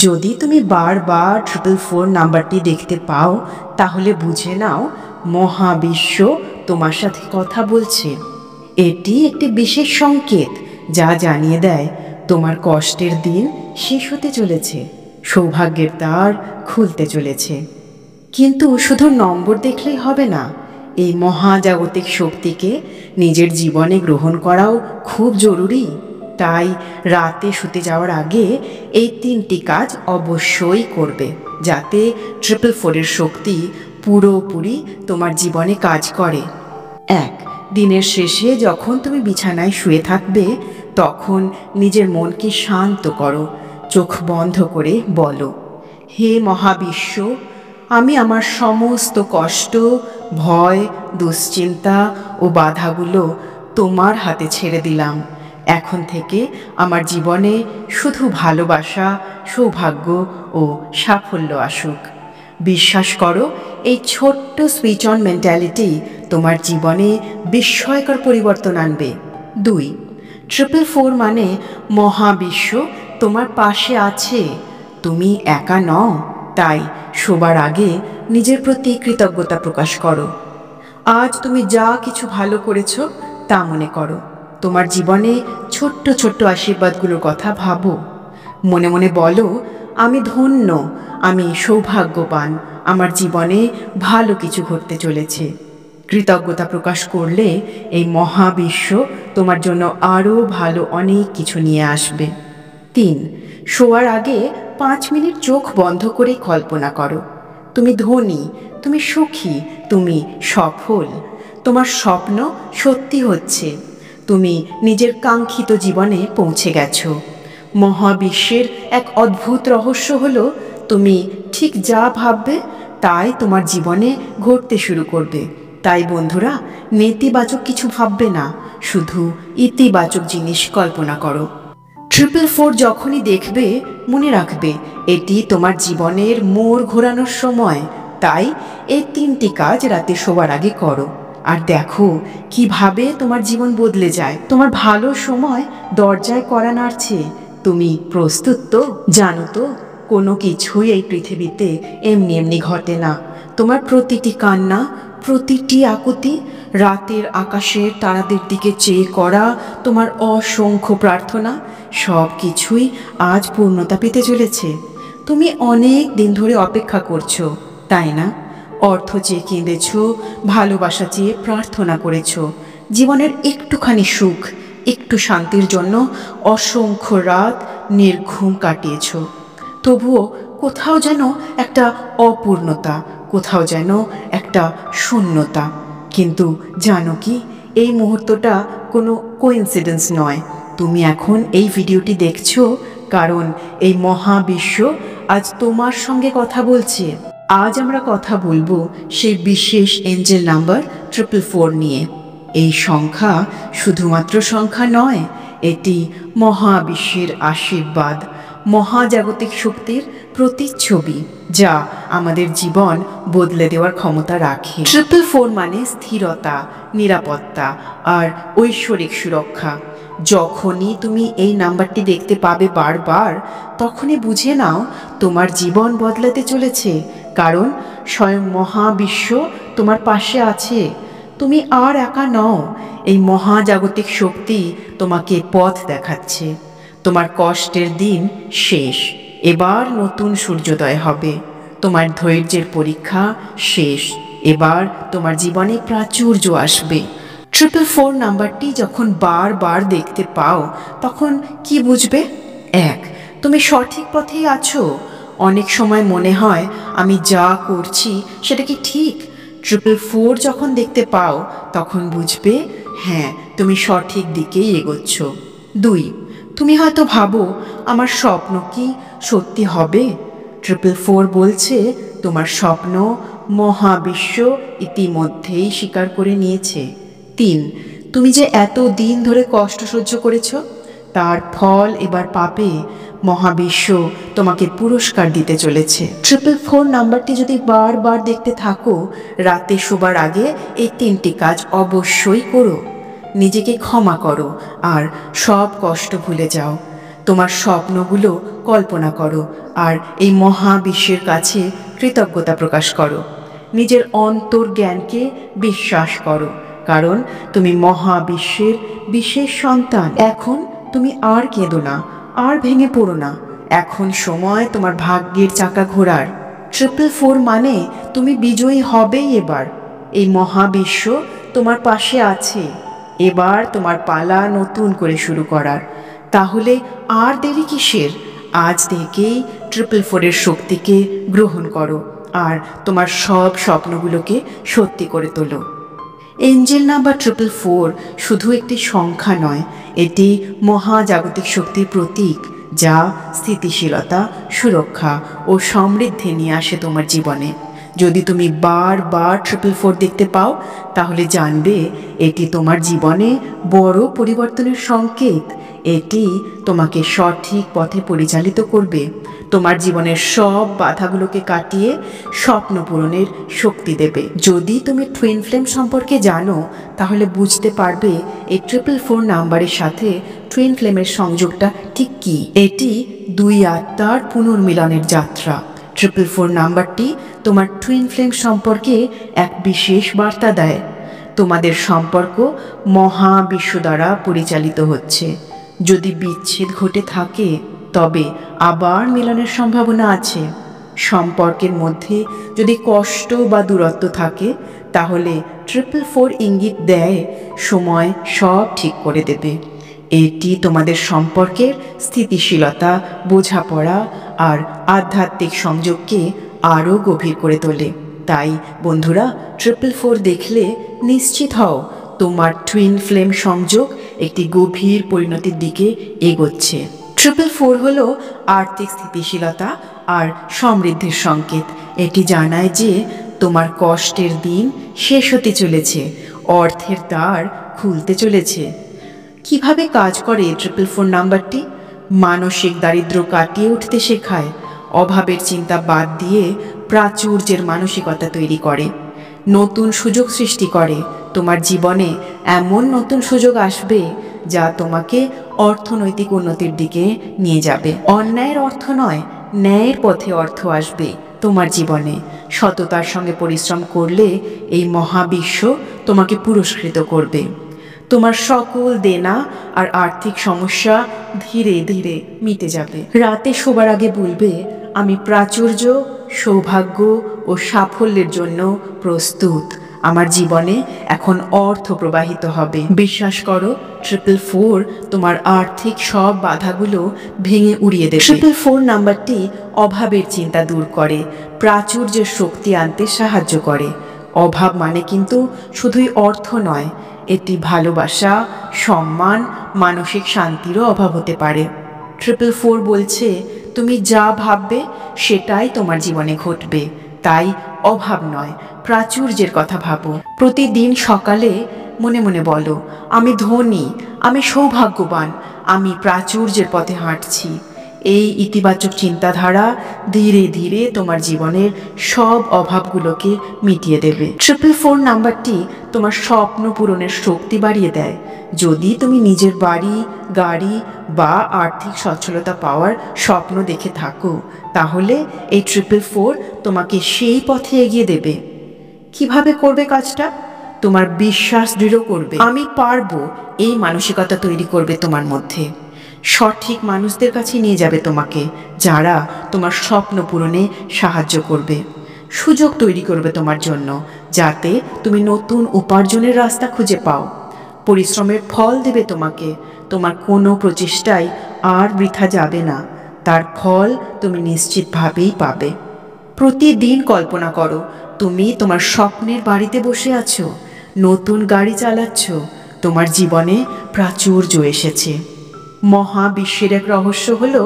যদি তুমি বারবার 444 নাম্বারটি দেখতে পাও তাহলে বুঝে নাও মহাবিশ্ব তোমার সাথে কথা বলছে। এটি একটি বিশেষ সংকেত যা জানিয়ে দেয় তোমার কষ্টের দিন শেষ হতে চলেছে, সৌভাগ্যের দ্বার খুলতে চলেছে। কিন্তু শুধু নম্বর দেখলেই হবে না, এই মহাজাগতিক শক্তিকে নিজের জীবনে গ্রহণ করাও খুব জরুরি। তাই রাতে শুতে যাওয়ার আগে এই 3টি কাজ অবশ্যই করবে, যাতে 444-এর শক্তি পুরোপুরি তোমার জীবনে কাজ করে। 1. দিনের শেষে যখন তুমি বিছানায় শুয়ে থাকবে তখন নিজের মনকে শান্ত করো। চোখ বন্ধ করে বলো, হে মহাবিশ্ব, আমি আমার সমস্ত কষ্ট, ভয়, দুশ্চিন্তা ও বাধাগুলো তোমার হাতে ছেড়ে দিলাম। এখন থেকে আমার জীবনে শুধু ভালোবাসা, সৌভাগ্য ও সাফল্য আসুক। বিশ্বাস করো, এই ছোট্ট সুইচ অন মেন্টালিটি তোমার জীবনে বিস্ময়কর পরিবর্তন আনবে। 2. 444 মানে মহাবিশ্ব তোমার পাশে আছে, তুমি একা নও। তাই শোবার আগে নিজের প্রতি কৃতজ্ঞতা প্রকাশ করো। আজ তুমি যা কিছু ভালো করেছ তা মনে করো। তোমার জীবনে ছোট্ট ছোট্ট আশীর্বাদগুলোর কথা ভাবো। মনে মনে বলো, আমি ধন্য, আমি সৌভাগ্যবান, আমার জীবনে ভালো কিছু ঘটতে চলেছে। কৃতজ্ঞতা প্রকাশ করলে এই মহাবিশ্ব তোমার জন্য আরও ভালো অনেক কিছু নিয়ে আসবে। 3. শোয়ার আগে 5 মিনিট চোখ বন্ধ করে কল্পনা করো, তুমি ধনী, তুমি সুখী, তুমি সফল, তোমার স্বপ্ন সত্যি হচ্ছে, তুমি নিজের কাঙ্ক্ষিত জীবনে পৌঁছে গেছো। মহাবিশ্বের এক অদ্ভুত রহস্য হলো, তুমি ঠিক যা ভাববে তাই তোমার জীবনে ঘটতে শুরু করবে। তাই বন্ধুরা, নেতিবাচক কিছু ভাববে না, শুধু ইতিবাচক জিনিস কল্পনা করো। 444 যখনই দেখবে মনে রাখবে এটি তোমার জীবনের মোড় ঘোরানোর সময়। তাই এই 3টি কাজ রাতে শোবার আগে করো, আর দেখো কিভাবে তোমার জীবন বদলে যায়। তোমার ভালো সময় দরজায় কড়া নাড়ছে। তুমি প্রস্তুত তো? জানো তো, কোনো কিছুই এই পৃথিবীতে এমনি এমনি ঘটে না। তোমার প্রতিটি কান্না, প্রতিটি আকুতি, রাতের আকাশের তারাদের দিকে চেয়ে করা তোমার অসংখ্য প্রার্থনা, সব কিছুই আজ পূর্ণতা পেতে চলেছে। তুমি অনেক দিন ধরে অপেক্ষা করছো, তাই না? অর্থ চেয়ে কেঁদেছ, ভালোবাসা চেয়ে প্রার্থনা করেছ, জীবনের একটুখানি সুখ, একটু শান্তির জন্য অসংখ্য রাত নির্ঘুম কাটিয়েছ। তবুও কোথাও যেন একটা অপূর্ণতা, কোথাও যেন একটা শূন্যতা। কিন্তু জানো কি, এই মুহূর্তটা কোনো কোইন্সিডেন্স নয়। তুমি এখন এই ভিডিওটি দেখছো কারণ এই মহাবিশ্ব আজ তোমার সঙ্গে কথা বলছে। আজ আমরা কথা বলবো সেই বিশেষ এঞ্জেল নাম্বার 444 নিয়ে। এই সংখ্যা শুধুমাত্র সংখ্যা নয়, এটি মহাবিশ্বের আশীর্বাদ, মহাজাগতিক শক্তির প্রতিচ্ছবি, যা আমাদের জীবন বদলে দেওয়ার ক্ষমতা রাখে। 444 মানে স্থিরতা, নিরাপত্তা আর ঐশ্বরিক সুরক্ষা। যখনই তুমি এই নাম্বারটি দেখতে পাবে বারবার, তখনই বুঝে নাও তোমার জীবন বদলাতে চলেছে, কারণ স্বয়ং মহাবিশ্ব তোমার পাশে আছে। তুমি আর একা নও, এই মহাজাগতিক শক্তি তোমাকে পথ দেখাচ্ছে। তোমার কষ্টের দিন শেষ, এবার নতুন সূর্যোদয় হবে। তোমার ধৈর্যের পরীক্ষা শেষ, এবার তোমার জীবনে প্রাচুর্য আসবে। 444 নাম্বারটি যখন বারবার দেখতে পাও তখন কি বুঝবে? 1. তুমি সঠিক পথেই আছো। অনেক সময় মনে হয় আমি যা করছি সেটা কি ঠিক? 444 যখন দেখতে পাও তখন বুঝবে হ্যাঁ, তুমি সঠিক দিকেই এগোচ্ছ। 2. তুমি হয়তো ভাবো আমার স্বপ্ন কি সত্যি হবে? 444 বলছে তোমার স্বপ্ন মহাবিশ্ব ইতিমধ্যেই স্বীকার করে নিয়েছে। 3. তুমি যে এত দিন ধরে কষ্ট সহ্য করেছ তার ফল এবার পাবে। মহাবিশ্ব তোমাকে পুরস্কার দিতে চলেছে। 444 নাম্বারটি যদি বারবার দেখতে থাকো, রাতে শোবার আগে এই 3টি কাজ অবশ্যই করো। নিজেকে ক্ষমা করো আর সব কষ্ট ভুলে যাও। তোমার স্বপ্নগুলো কল্পনা করো আর এই মহাবিশ্বের কাছে কৃতজ্ঞতা প্রকাশ করো। নিজের অন্তর্জ্ঞানকে বিশ্বাস করো, কারণ তুমি মহাবিশ্বের বিশেষ সন্তান। এখন তুমি আর কেঁদো না, আর ভেঙে পড়ো না। এখন সময় তোমার ভাগ্যের চাকা ঘোরার। 444 মানে তুমি বিজয়ী হবেই। এবার এই মহাবিশ্ব তোমার পাশে আছে। এবার তোমার পালা নতুন করে শুরু করার। তাহলে আর দেরি কিসের? আজ থেকেই 444 শক্তিকে গ্রহণ করো আর তোমার সব স্বপ্নগুলোকে সত্যি করে তোলো। এঞ্জেল নাম্বার 444 শুধু একটি সংখ্যা নয়, এটি মহাজাগতিক শক্তির প্রতীক, যা স্থিতিশীলতা, সুরক্ষা ও সমৃদ্ধি নিয়ে আসে তোমার জীবনে। যদি তুমি বারবার 444 দেখতে পাও, তাহলে জানবে এটি তোমার জীবনে বড় পরিবর্তনের সংকেত। এটি তোমাকে সঠিক পথে পরিচালিত করবে, তোমার জীবনের সব বাধাগুলোকে কাটিয়ে স্বপ্ন পূরণের শক্তি দেবে। যদি তুমি টুইন ফ্লেম সম্পর্কে জানো, তাহলে বুঝতে পারবে এই 444 নাম্বারের সাথে টুইন ফ্লেমের সংযোগটা ঠিক কী। এটি দুই আত্মার পুনর্মিলনের যাত্রা। 444 নাম্বারটি তোমার টুইন ফ্লেম সম্পর্কে এক বিশেষ বার্তা দেয়। তোমাদের সম্পর্ক মহাবিশ্ব দ্বারা পরিচালিত হচ্ছে। যদি বিচ্ছেদ ঘটে থাকে, তবে আবার মিলনের সম্ভাবনা আছে। সম্পর্কের মধ্যে যদি কষ্ট বা দূরত্ব থাকে, তাহলে 444 ইঙ্গিত দেয় সময় সব ঠিক করে দেবে। এটি তোমাদের সম্পর্কের স্থিতিশীলতা, বোঝাপড়া আর আধ্যাত্মিক সংযোগকে আরও গভীর করে তোলে। তাই বন্ধুরা, 444 দেখলে নিশ্চিত হও তোমার টুইন ফ্লেম সংযোগ একটি গভীর পরিণতির দিকে এগোচ্ছে। 444 হলো আর্থিক স্থিতিশীলতা আর সমৃদ্ধির সংকেত। এটি জানায় যে তোমার কষ্টের দিন শেষ হতে চলেছে, অর্থের দ্বার খুলতে চলেছে। কিভাবে কাজ করে 444 নাম্বারটি? মানসিক দারিদ্র্য কাটিয়ে উঠতে শেখায়, অভাবের চিন্তা বাদ দিয়ে প্রাচুর্যের মানসিকতা তৈরি করে, নতুন সুযোগ সৃষ্টি করে। তোমার জীবনে এমন নতুন সুযোগ আসবে যা তোমাকে অর্থনৈতিক উন্নতির দিকে নিয়ে যাবে। অন্যায়ের অর্থ নয়, ন্যায়ের পথে অর্থ আসবে তোমার জীবনে। সততার সঙ্গে পরিশ্রম করলে এই মহাবিশ্ব তোমাকে পুরস্কৃত করবে। তোমার সকল দেনা আর আর্থিক সমস্যা ধীরে ধীরে মিটে যাবে। রাতে শোবার আগে বলবে, আমি প্রাচুর্য, সৌভাগ্য ও সাফল্যের জন্য প্রস্তুত। আমার জীবনে এখন অর্থ প্রবাহিত হবে। বিশ্বাস করো, 444 তোমার আর্থিক সব বাধাগুলো ভেঙে উড়িয়ে দেবে। 444 নাম্বারটি অভাবের চিন্তা দূর করে, প্রাচুর্যের শক্তি আনতে সাহায্য করে। অভাব মানে কিন্তু শুধুই অর্থ নয়, এটি ভালোবাসা, সম্মান, মানসিক শান্তিরও অভাব হতে পারে। 444 বলছে, তুমি যা ভাববে সেটাই তোমার জীবনে ঘটবে। তাই অভাব নয়, প্রাচুর্যের কথা ভাবো। প্রতিদিন সকালে মনে মনে বলো, আমি ধনী, আমি সৌভাগ্যবান, আমি প্রাচুর্যের পথে হাঁটছি। এই ইতিবাচক চিন্তাধারা ধীরে ধীরে তোমার জীবনের সব অভাবগুলোকে মিটিয়ে দেবে। 444 নাম্বারটি তোমার স্বপ্ন পূরণের শক্তি বাড়িয়ে দেয়। যদি তুমি নিজের বাড়ি, গাড়ি বা আর্থিক সচ্ছলতা পাওয়ার স্বপ্ন দেখে থাকো, তাহলে এই 444 তোমাকে সেই পথে এগিয়ে দেবে। কিভাবে করবে কাজটা? তোমার বিশ্বাস দৃঢ় করবে। আমি পারবো, এই মানসিকতা তৈরি করবে তোমার মধ্যে। সঠিক মানুষদের কাছে নিয়ে যাবে তোমাকে, যারা তোমার স্বপ্ন পূরণে সাহায্য করবে। সুযোগ তৈরি করবে তোমার জন্য, যাতে তুমি নতুন উপার্জনের রাস্তা খুঁজে পাও। পরিশ্রমের ফল দেবে তোমাকে। তোমার কোনো প্রচেষ্টাই আর বৃথা যাবে না, তার ফল তুমি নিশ্চিতভাবেই পাবে। প্রতিদিন কল্পনা করো, তুমি তোমার স্বপ্নের বাড়িতে বসে আছো, নতুন গাড়ি চালাচ্ছ, তোমার জীবনে প্রাচুর্য এসেছে। মহাবিশ্বের এক রহস্য হলো,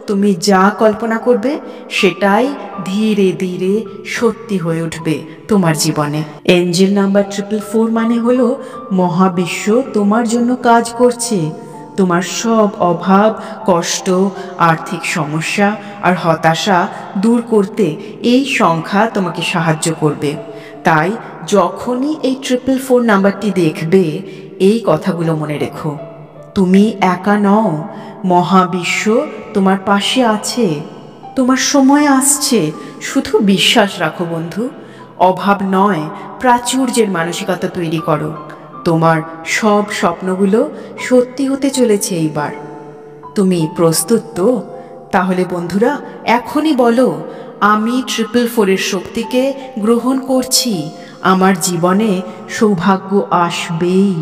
তুমি যা কল্পনা করবে সেটাই ধীরে ধীরে সত্যি হয়ে উঠবে তোমার জীবনে। এঞ্জেল নাম্বার 444 মানে হলো মহাবিশ্ব তোমার জন্য কাজ করছে। তোমার সব অভাব, কষ্ট, আর্থিক সমস্যা আর হতাশা দূর করতে এই সংখ্যা তোমাকে সাহায্য করবে। তাই যখনই এই 444 নাম্বারটি দেখবে, এই কথাগুলো মনে রেখো। তুমি একা নও, মহাবিশ্ব তোমার পাশে আছে। তোমার সময় আসছে, শুধু বিশ্বাস রাখো বন্ধু। অভাব নয়, প্রাচুর্যের মানসিকতা তৈরি করো। তোমার সব স্বপ্নগুলো সত্যি হতে চলেছে এইবার। তুমি প্রস্তুত তো? তাহলে বন্ধুরা এখনই বলো, আমি 444-এর শক্তিকে গ্রহণ করছি। আমার জীবনে সৌভাগ্য আসবেই।